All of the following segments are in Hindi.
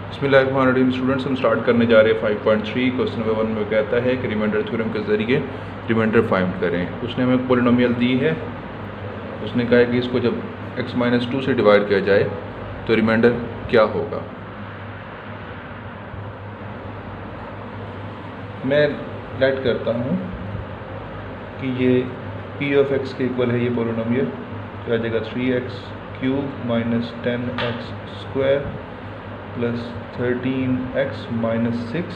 बिस्मिल्लाहिर्रहमानिर्रहीम। स्टूडेंट्स, हम स्टार्ट करने जा रहे हैं 5.3। क्वेश्चन नंबर 1 में कहता है कि रिमाइंडर थ्योरम के ज़रिए रिमाइंडर फाइंड करें। उसने हमें पॉलिनोमियल दी है। उसने कहा है कि इसको जब x-2 से डिवाइड किया जाए तो रिमाइंडर क्या होगा। मैं लेट करता हूँ कि ये p ऑफ x के इक्वल है ये पॉलिनोमियल, तो आ जाएगा 3x³ minus 10x² plus 13x minus 6।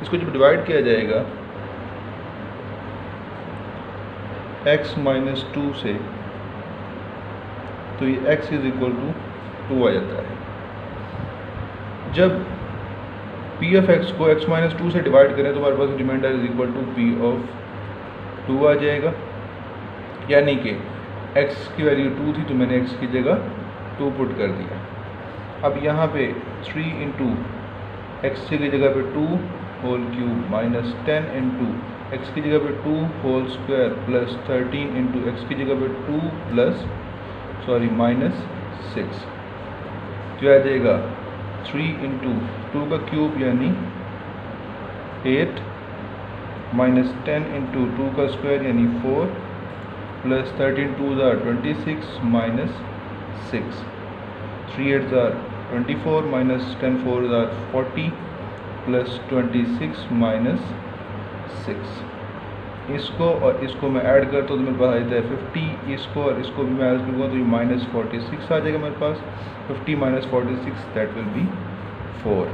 इसको जब डिवाइड किया जाएगा x-2 से तो ये x इज इक्वल टू 2 आ जाता है। जब p ऑफ x को x-2 से डिवाइड करें तो हमारे पास remainder is equal to p of 2 आ जाएगा, यानी कि x की वैल्यू 2 थी तो मैंने x की जगह 2 पुट कर दिया। अब यहाँ पे 3 इंटू एक्स की जगह पे 2 whole cube minus 10 into X की जगह पे 2 whole square plus 13 into X की जगह पे 2 प्लस माइनस 6, तो आ जाएगा 3 इंटू 2 का क्यूब यानी 8 माइनस 10 इंटू 2 का स्क्वायर यानी 4 plus 13 2s are 26 minus 6, 3 8s are 24 minus 10 4s are 40 plus 26 minus 6। इसको और इसको मैं ऐड करता हूँ तो मेरे पास आ जाता है 50। इसको और इसको भी मैं ऐड करूँगा तो ये माइनस 46 आ जाएगा मेरे पास। 50 minus 46 that will be 4।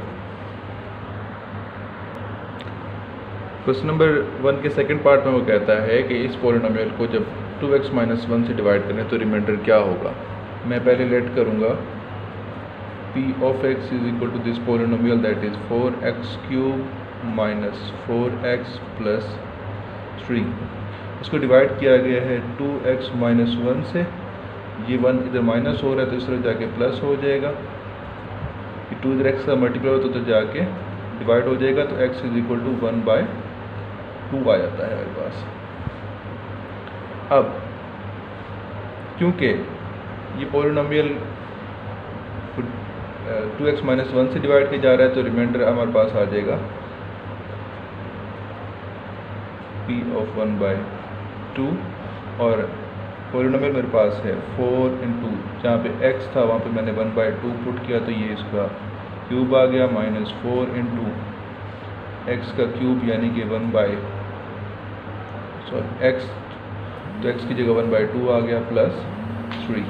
Question number 1 के सेकंड पार्ट में वो कहता है कि इस पॉलिनोमियल को जब 2x-1 से डिवाइड करें तो रिमाइंडर क्या होगा। मैं पहले लेट करूँगा p of x is equal to this polynomial, that is 4x³ minus 4x plus 3। इसको डिवाइड किया गया है 2x-1 से। ये 1 इधर माइनस हो रहा है तो इस तरह जाके प्लस हो जाएगा। ये 2 इधर x का मल्टीप्लाई होता तो जाके डिवाइड हो जाएगा, तो x इज इक्वल टू 1/2 आ जाता है मेरे पास। अब क्योंकि ये पॉलिनोमियल 2x-1 से डिवाइड किया जा रहा है तो रिमाइंडर हमारे पास आ जाएगा p of 1/2, और पॉलिनोमियल मेरे पास है 4 इंटू जहाँ पे x था वहाँ पे मैंने 1/2 पुट किया तो ये इसका क्यूब आ गया, माइनस 4 इंटू एक्स का क्यूब यानी कि x, तो x की जगह 1/2 आ गया प्लस 3,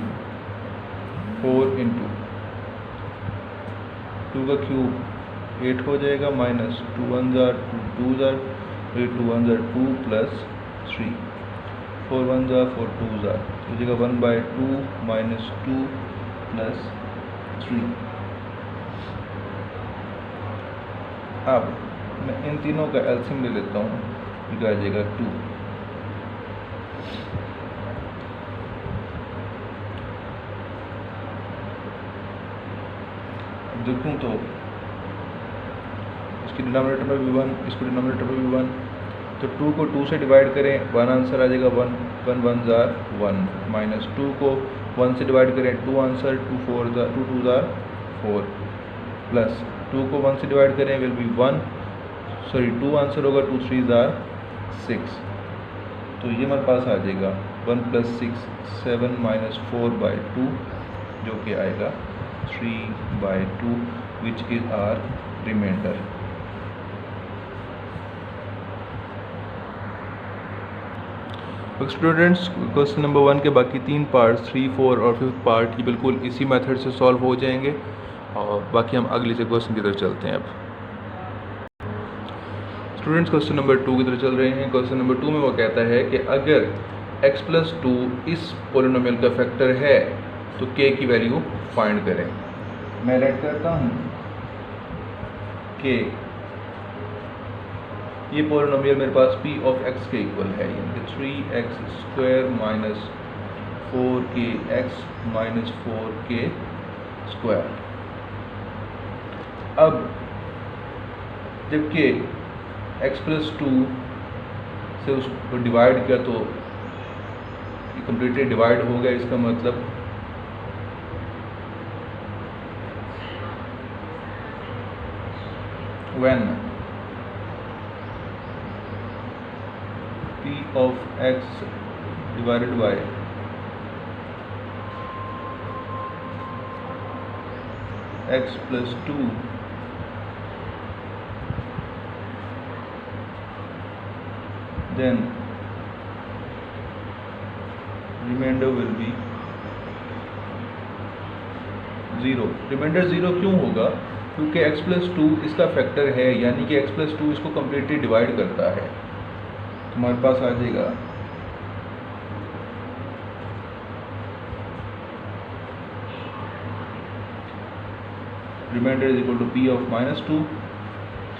4 इंटू 2 का क्यूब 8 हो जाएगा, minus 2 1s are 2 2s are 2 1s are 2 plus 3, 4 1s are 4 2s are, तो जगह 1/2 माइनस 2 प्लस 3। अब मैं इन तीनों का एलसीएम ले लेता हूँ, ये आ जाएगा 2। देखूँ तो इसकी डिनोमिनेटर में भी 1, इसको डिनोमिनेटर में भी 1, तो 2 को 2 से डिवाइड करें 1 आंसर आ जाएगा 1, 1 1s are 1, माइनस 2 को 1 से डिवाइड करें 2 आंसर, 2 2s are 4, प्लस 2 को 1 से डिवाइड करें विल बी 2 आंसर होगा, 2 3s are 6, तो ये हमारे पास आ जाएगा 1 प्लस 6 7 माइनस 4/2 जो कि आएगा 3/2 which is our remainder। Students, question number 1 के बाकी 3 पार्ट 3, 4 और 5th पार्ट ये बिल्कुल इसी मेथड से सॉल्व हो जाएंगे, और बाकी हम अगले से क्वेश्चन की तरफ चलते हैं। अब स्टूडेंट्स क्वेश्चन नंबर 2 की तरफ चल रहे हैं। क्वेश्चन नंबर 2 में वो कहता है कि अगर x+2 इस पॉलिनोमियल का फैक्टर है तो k की वैल्यू फाइंड करें। मैं लेट करता हूँ कि ये पॉलिनोमियल मेरे पास p ऑफ x के इक्वल है, यानी कि 3x² minus 4kx minus 4k²। अब जबकि x+2 से उसको डिवाइड किया तो कम्प्लीटली डिवाइड हो गया, इसका मतलब when p of x divided by x plus 2 then remainder will be 0। Reminder 0 क्यों होगा? क्योंकि x प्लस 2 इसका फैक्टर है, यानी कि x प्लस 2 इसको कम्प्लीटली डिवाइड करता है। हमारे पास आ जाएगा remainder is equal to p of -2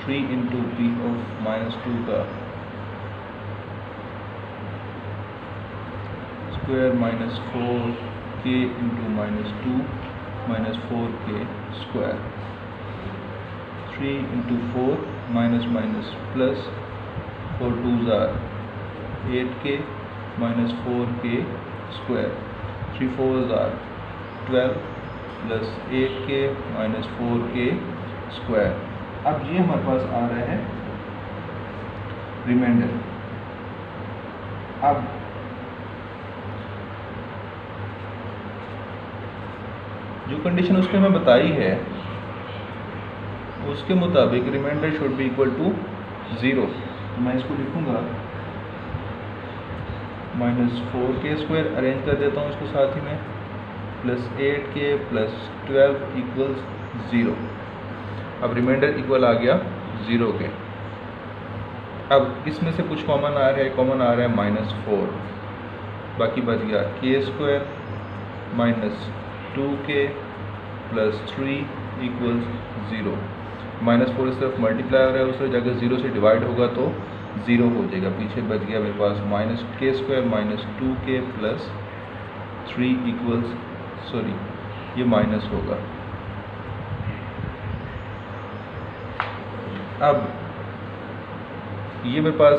3 into p of -2 का square -4k into -2 -4k square 3 into 4 minus minus plus 4 2s are 8k minus 4k square 3 4s are 12 plus 8k minus 4k square। अब ये हमारे पास आ रहा है रिमाइंडर। अब जो कंडीशन उसने हमें बताई है उसके मुताबिक remainder should be equal to 0। मैं इसको लिखूंगा -4k स्क्वायर, अरेंज कर देता हूँ इसको साथ ही में, प्लस 8k प्लस 12 इक्वल्स 0। अब रिमाइंडर इक्वल आ गया 0 के। अब इसमें से कुछ कॉमन आ रहा है, कॉमन आ रहा है -4, बाकी बच गया k square minus 2k plus 3 equals 0। -4 इस तरफ मल्टीप्लाई हो रहा है, उस तरफ जाकर 0 से डिवाइड होगा तो 0 हो जाएगा। पीछे बच गया मेरे पास -k square minus 2k plus 3 equals, sorry ये माइनस होगा। अब ये मेरे पास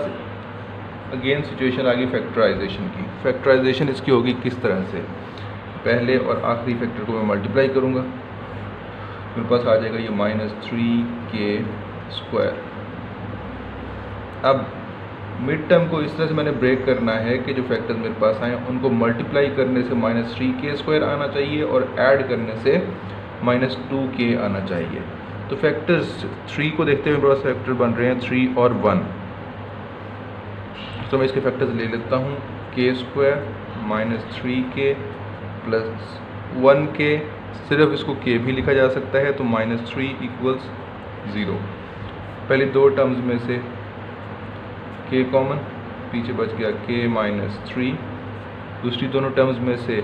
अगेन सिचुएशन आ गई फैक्टराइजेशन की। फैक्टराइजेशन इसकी होगी किस तरह से? पहले और आखिरी फैक्टर को मैं मल्टीप्लाई करूँगा, मेरे पास आ जाएगा ये -3k स्क्वायर। अब मिड टर्म को इस तरह से मैंने ब्रेक करना है कि जो फैक्टर्स मेरे पास आए उनको मल्टीप्लाई करने से -3k स्क्वायर आना चाहिए और ऐड करने से -2k आना चाहिए। तो फैक्टर्स 3 को देखते हुए मेरे पास फैक्टर बन रहे हैं 3 और 1। तो मैं इसके फैक्टर्स ले लेता हूँ, k square -3k plus 1k, सिर्फ इसको k भी लिखा जा सकता है, तो -3 इक्वल्स 0। पहले दो टर्म्स में से k कॉमन, पीछे बच गया k -3। दूसरी दोनों टर्म्स में से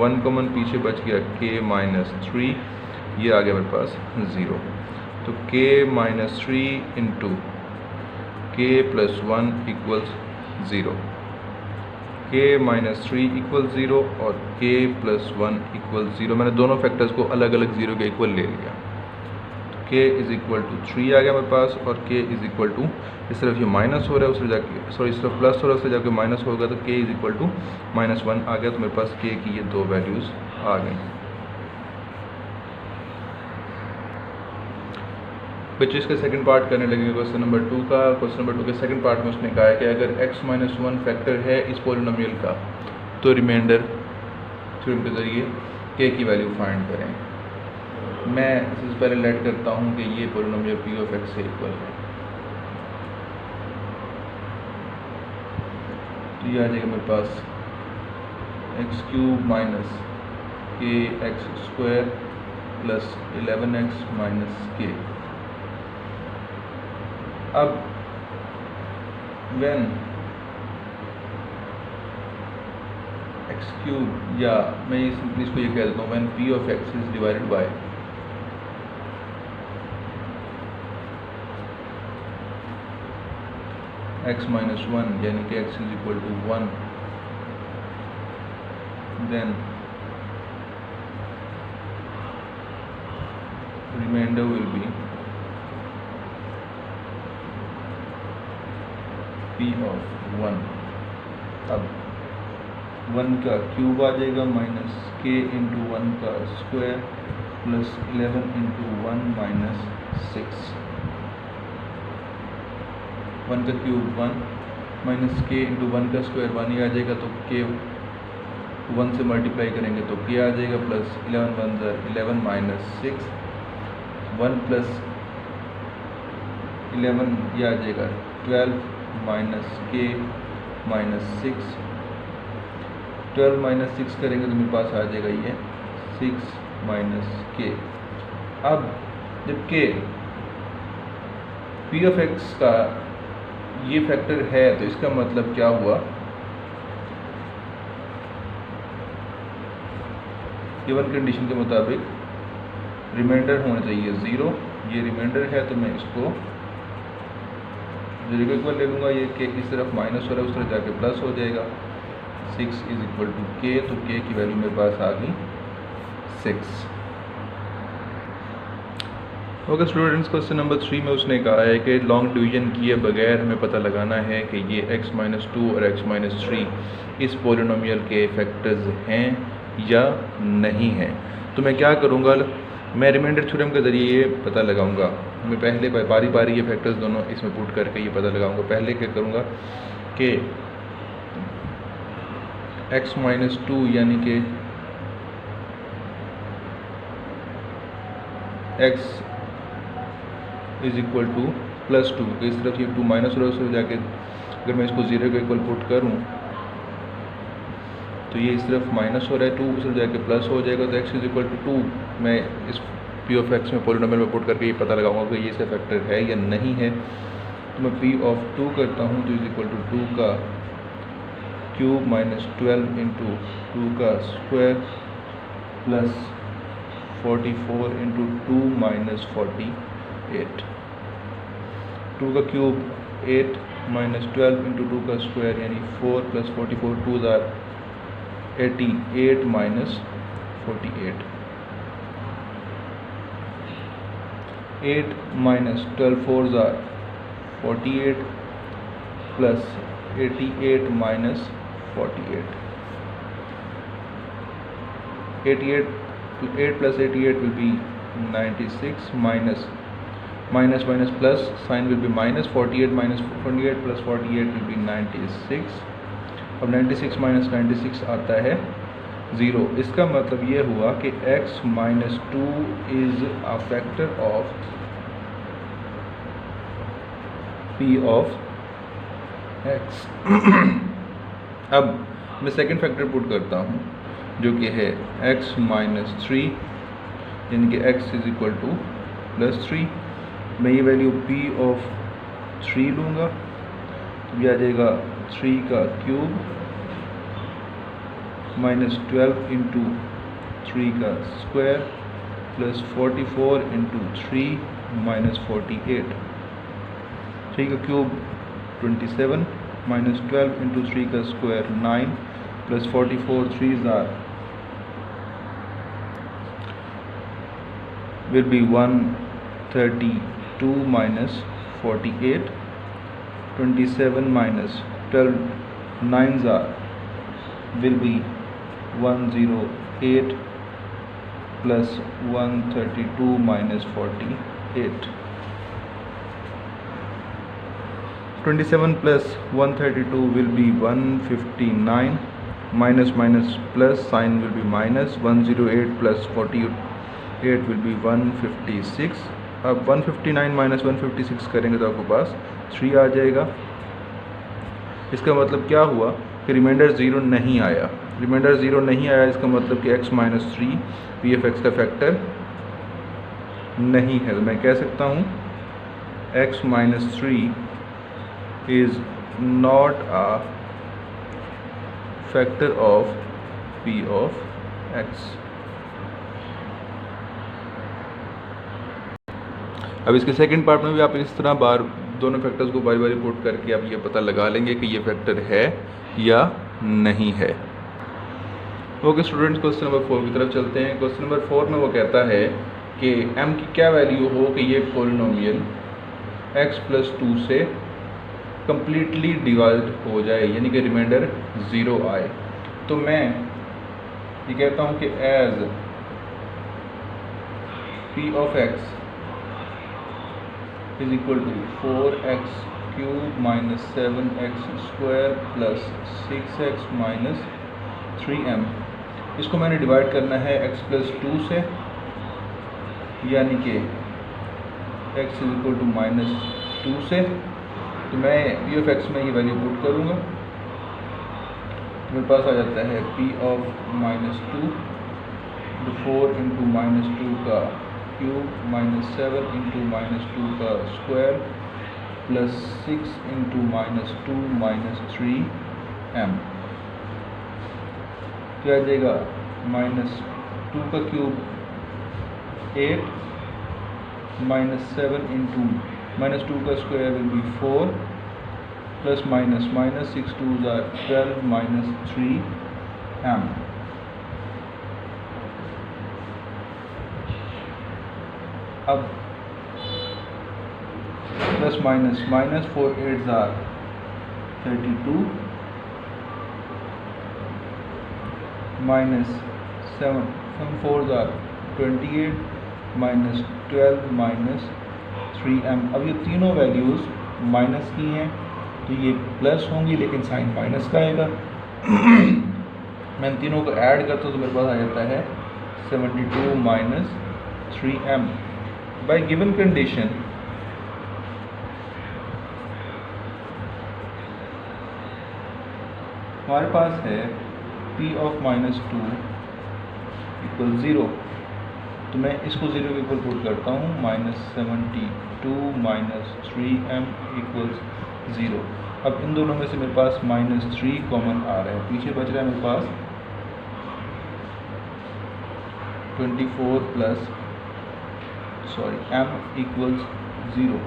1 कॉमन, पीछे बच गया k -3, ये आ गया मेरे पास 0। तो k -3 into k plus 1 equals 0। k -3 equal 0 और k प्लस 1 इक्वल 0। मैंने दोनों फैक्टर्स को अलग अलग 0 के इक्वल ले लिया। तो k इज़ इक्वल टू 3 आ गया मेरे पास, और k इज़ इक्वल टू, इस तरफ ये माइनस हो रहा है, उससे जाके सॉरी इस तरफ प्लस हो रहा है, उससे जाके माइनस होगा, तो k इज़ इक्वल टू -1 आ गया। तो मेरे पास k की ये दो वैल्यूज़ आ गई। बच्चे इसका सेकंड पार्ट करने लगेंगे क्वेश्चन नंबर 2 का। क्वेश्चन नंबर 2 के सेकंड पार्ट में उसने कहा है कि अगर x - 1 फैक्टर है इस पोलिनोमियल का तो रिमाइंडर थ्योरम के ज़रिए k की वैल्यू फाइंड करें। मैं सबसे पहले लेट करता हूँ कि ये पोलिनोमियल p ऑफ x से इक्वल है। तो ये आ जाएगा मेरे पास x³ minus kx² plus 11x minus k। अब when x³, या मैं ये सिंपली इसको ये कह देता हूँ when p of x is divided by x - 1, यानी कि x is equal to 1, then remainder will be p of 1। अब 1 का क्यूब आ जाएगा माइनस k इंटू 1 का स्क्वायर प्लस 11 इंटू 1 माइनस 6। 1 का क्यूब 1 माइनस k इंटू 1 का स्क्वायर 1 ही आ जाएगा, तो k 1 से मल्टीप्लाई करेंगे तो k आ जाएगा प्लस 11 1 11 माइनस 6 1 प्लस 11 ये आ जाएगा 12 माइनस k माइनस 6। 12 माइनस 6 करेंगे तो मेरे पास आ जाएगा ये 6 माइनस k। अब जब k p ऑफ x का ये फैक्टर है तो इसका मतलब क्या हुआ, गिवन कंडीशन के मुताबिक रिमाइंडर होना चाहिए 0। ये रिमाइंडर है तो मैं इसको 0 के इक्वल ले लूँगा, ये k इस तरफ माइनस हो रहा है उस तरफ जाके प्लस हो जाएगा। 6 इज इक्वल टू k, तो k की वैल्यू मेरे पास आ गई 6। ओके स्टूडेंट्स, क्वेश्चन नंबर 3 में उसने कहा है कि लॉन्ग डिवीजन किए बगैर हमें पता लगाना है कि ये x माइनस 2 और x माइनस 3 इस पोलिनोमियल के फैक्टर्स हैं या नहीं हैं। तो मैं क्या करूँगा, मैं रिमाइंडर थ्योरम के ज़रिए ये पता लगाऊंगा। मैं पहले बारी बारी ये फैक्टर्स दोनों इसमें पुट करके ये पता लगाऊंगा। पहले क्या करूँगा कि x माइनस 2 यानी कि x is equal two plus 2, तो इस तरफ ये 2 माइनस हो रहा है, उससे जाके अगर मैं इसको 0 के इक्वल पुट करूँ तो ये इस तरफ माइनस हो रहा है 2, उस तरफ जाके प्लस हो जाएगा, तो x इज इक्वल टू 2। मैं इस p ऑफ x में पोलिनोमियल में पुट करके ये पता लगाऊंगा कि ये से फैक्टर है या नहीं है। तो मैं p ऑफ 2 करता हूँ तो इज इक्वल टू 2 का क्यूब माइनस 12 इंटू 2 का स्क्वायर प्लस 44 इंटू 2 माइनस 48। 2 का क्यूब 8 माइनस 12 इंटू 2 का स्क्वायर यानी 4 plus 44 2 or 88 minus 48। 8 minus 12 4 or 48 plus 88 minus 48। 8 plus 88 will be 96 minus plus sign will be minus 48 minus 48 plus 48 will be 96। अब 96 माइनस 96 आता है 0। इसका मतलब ये हुआ कि x minus 2 is a factor of p of x। अब मैं सेकंड फैक्टर पुट करता हूँ जो कि है x माइनस 3 यानी कि x is equal two plus 3। मैं ये वैल्यू p ऑफ 3 लूँगा तो ये आ जाएगा 3 का क्यूब माइनस 12 इंटू 3 का स्क्वायर प्लस 44 इंटू 3 माइनस 48। 3 का क्यूब 27 माइनस 12 इंटू 3 का square 9 plus 44 3s are will be 132 minus 48। 27 minus 12 9s are will be 108 plus 132 minus 48। 27 plus 132 will be 159 minus minus plus sign will be minus 108 plus 48 will be 156। अब 159 माइनस 156 करेंगे तो आपके पास 3 आ जाएगा। इसका मतलब क्या हुआ कि रिमाइंडर 0 नहीं आया। रिमाइंडर 0 नहीं आया इसका मतलब कि x minus 3 P F x का फैक्टर नहीं है। तो मैं कह सकता हूँ x minus 3 is not a factor of p of x। अब इसके सेकंड पार्ट में भी आप इस तरह दोनों फैक्टर्स को बारी बारी पुट करके आप ये पता लगा लेंगे कि ये फैक्टर है या नहीं है। ओके स्टूडेंट्स, क्वेश्चन नंबर 4 की तरफ चलते हैं। क्वेश्चन नंबर 4 में वो कहता है कि m की क्या वैल्यू हो कि ये पॉलिनोमियल x प्लस 2 से कम्प्लीटली डिवाइड हो जाए, यानी कि रिमाइंडर 0 आए। तो मैं ये कहता हूँ कि as P of X is equal to 4x cube minus 7x square plus 6x minus 3m। इसको मैंने डिवाइड करना है x प्लस 2 से, यानी कि x is equal to minus 2 से। तो मैं पी ऑफ एक्स में ये वैल्यू पुट करूँगा, मेरे पास आ जाता है p of minus 2 4 into minus 2 का क्यूब माइनस 7 इंटू माइनस 2 का square plus 6 into minus 2 minus 3m। क्या आ जाएगा? माइनस 2 का क्यूब 8 माइनस 7 इंटू माइनस 2 का square will be 4 plus minus minus 6 2s are 12 minus 3m। अब plus minus minus 4 8s are 32 minus 7 4s are 28 minus 12 minus 3m। अब ये तीनों वैल्यूज़ माइनस की हैं तो ये प्लस होंगी, लेकिन साइन माइनस का आएगा। मैं इन तीनों को ऐड करता हूँ तो मेरे पास आ जाता है 72 minus 3m। Bye given condition हमारे पास है p ऑफ माइनस 2 इक्वल 0, तो मैं इसको 0 के इक्वल पुट करता हूँ। Minus 72 minus 3m equals 0। अब इन दोनों में से मेरे पास माइनस 3 कॉमन आ रहा है, पीछे बच रहा है मेरे पास 24 प्लस m इक्वल्स 0।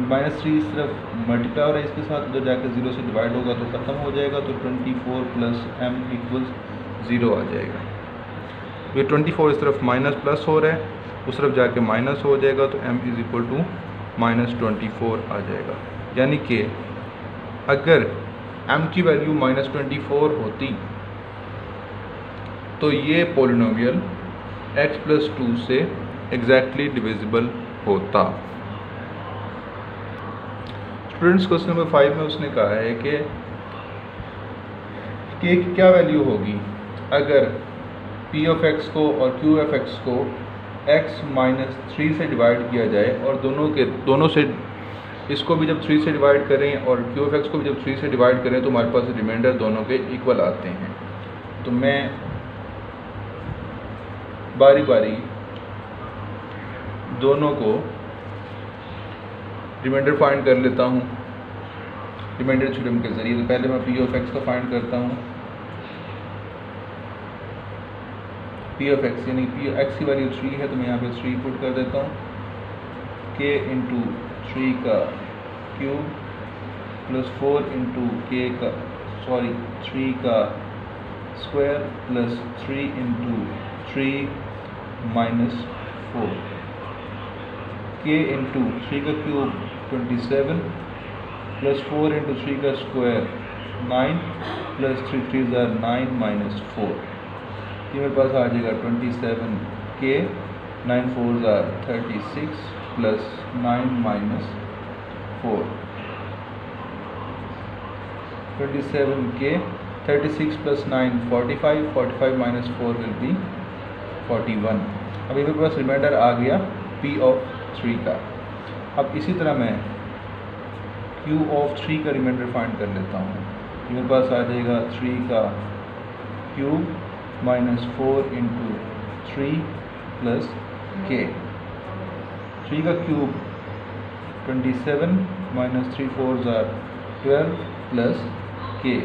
माइनस 3 इस तरफ मल्टीप्लाई हो रहा है इसके साथ, उधर जाकर 0 से डिवाइड होगा तो ख़त्म हो जाएगा, तो 24 प्लस m इक्वल्स 0 आ जाएगा। ये 24 इस तरफ माइनस प्लस हो रहा है, उस तरफ जाके माइनस हो जाएगा, तो m is equal to minus 24 आ जाएगा। यानी कि अगर m की वैल्यू माइनस 24 होती तो ये पॉलिनोमियल x प्लस 2 से एग्जैक्टली डिविजिबल होता। स्टूडेंट्स क्वेश्चन नंबर 5 में उसने कहा है कि k की क्या वैल्यू होगी अगर p ऑफ x को और q ऑफ x को x माइनस 3 से डिवाइड किया जाए, और दोनों से इसको भी जब 3 से डिवाइड करें और q ऑफ x को भी जब 3 से डिवाइड करें तो हमारे पास रिमाइंडर दोनों के इक्वल आते हैं। तो मैं बारी बारी दोनों को रिमाइंडर फाइंड कर लेता हूँ रिमाइंडर थ्योरम के ज़रिए। तो पहले मैं p ऑफ x का फाइंड करता हूँ। p ऑफ x यानी p x की वैल्यू 3 है, तो मैं यहाँ पे 3 पुट कर देता हूँ। k इंटू 3 का क्यूब प्लस 4 इंटू k का 3 का square plus 3 into 3 minus 4। k into 3 का क्यूब 27 प्लस 4 इंटू 3 का square 9 plus 3 3s are 9 minus 4। ये मेरे पास आ जाएगा 27k 9 4s are 36 plus 9 minus 4। 27k 36 plus 9 45 minus 4 will be 41। अभी मेरे पास रिमाइंडर आ गया p ऑफ 3 का। अब इसी तरह मैं q ऑफ 3 का रिमाइंडर फाइंड कर लेता हूँ। मेरे पास आ जाएगा 3 का cube minus 4 into 3 plus k। 3 का cube 27 minus 3 4s are 12 plus k।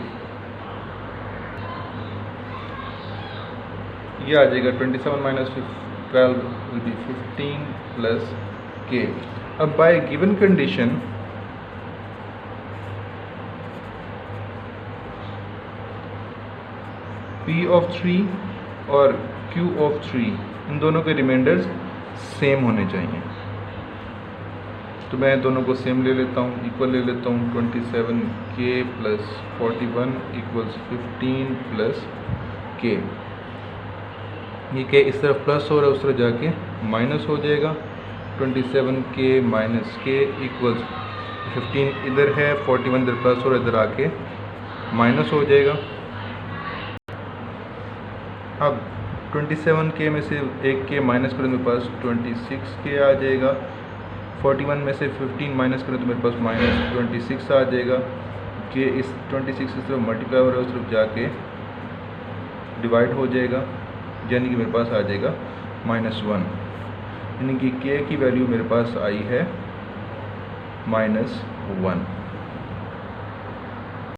ये आ जाएगा 27 minus 12 will be 15 plus k। अब bye given condition p of 3 और q ऑफ 3 इन दोनों के रिमाइंडर्स सेम होने चाहिए। तो मैं दोनों को सेम ले लेता हूँ, इक्वल ले लेता हूँ। 27k plus 41 equals 15 plus k। ये k इस तरफ प्लस हो रहा है, उस तरफ जाके माइनस हो जाएगा। 27k माइनस k इक्वल्स 15 इधर है, 41 इधर प्लस हो रहा है, इधर आके माइनस हो जाएगा। अब 27k में से एक k माइनस करें तो मेरे पास 26k आ जाएगा। 41 में से 15 माइनस करें तो मेरे पास माइनस 26 आ जाएगा। k इस 26 इस तरफ मल्टीप्लाई हो रहा है, उस तरफ जाके डिवाइड हो जाएगा, यानी कि मेरे पास आ जाएगा -1। यानी कि k की वैल्यू मेरे पास आई है -1।